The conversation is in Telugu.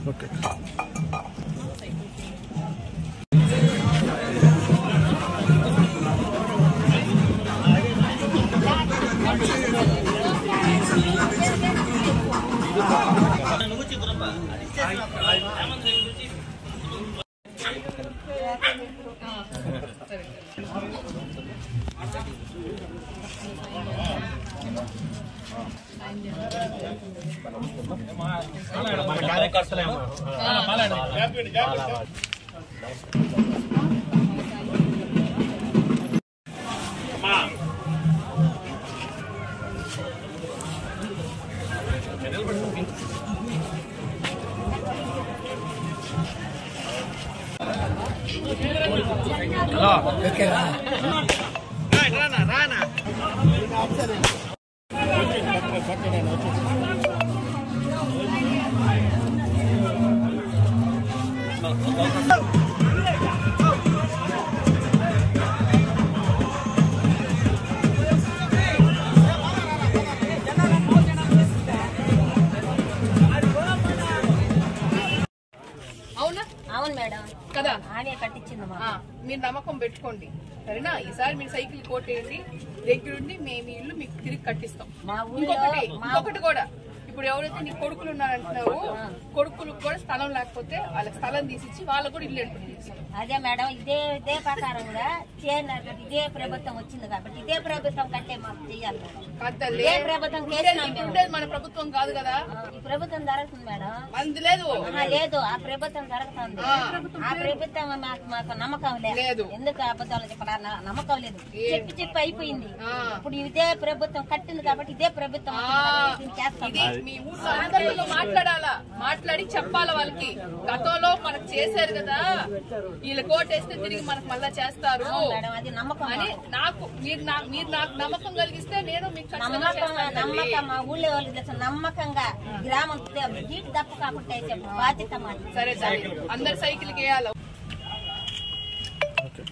ఓకే. అవును మేడం కదా, ఆనే కట్టించింది. మీరు నమ్మకం పెట్టుకోండి సరేనా. ఈసారి మీరు సైకిల్ కోటేయండి, దగ్గరుండి మేము ఇల్లు మీకు తిరిగి కట్టిస్తాం. ఇంకొకటి కూడా, ఇప్పుడు ఎవరైతే నీ కొడుకులు ఉన్నారంటున్నావు, కొడుకులకు కూడా స్థలం లేకపోతే వాళ్ళకి స్థలం తీసిచ్చి వాళ్ళకు కూడా ఇల్లు ఏర్పడి తీస్తాం. అదే మేడం, ఇదే ప్రకారంగా ఇదే ప్రభుత్వం వచ్చింది కాబట్టి ఇదే ప్రభుత్వం కట్టే మాకు చెయ్యాలి మేడం. మన ప్రభుత్వం కాదు కదా, ఈ ప్రభుత్వం జరుగుతుంది మేడం. మంది లేదు లేదు, ఆ ప్రభుత్వం జరుగుతుంది. ఆ ప్రభుత్వం మాకు నమ్మకం లేదు. ఎందుకు అబద్ధాలు చెప్పాల, నమ్మకం లేదు. చెప్పి అయిపోయింది. ఇప్పుడు ఇదే ప్రభుత్వం కట్టింది కాబట్టి ఇదే ప్రభుత్వం చేస్తాం. మీ ఊళ్ళో అందరితో మాట్లాడాలా, మాట్లాడి చెప్పాలా వాళ్ళకి. గతంలో మనకు చేశారు కదా, వీళ్ళు కోటేస్తే తిరిగి మనకు మళ్ళా చేస్తారు అది నమ్మకం అని మీరు నాకు నమ్మకం కలిగిస్తే నేను మీకు నమ్మకం మా ఊళ్ళో వాళ్ళకి తెలుసు. నమ్మకంగా గ్రామం గీటు తప్ప కాకుండా బాధ్యత మాది. సరే సరే, అందరు సైకిల్ వేయాలి. ఓకే.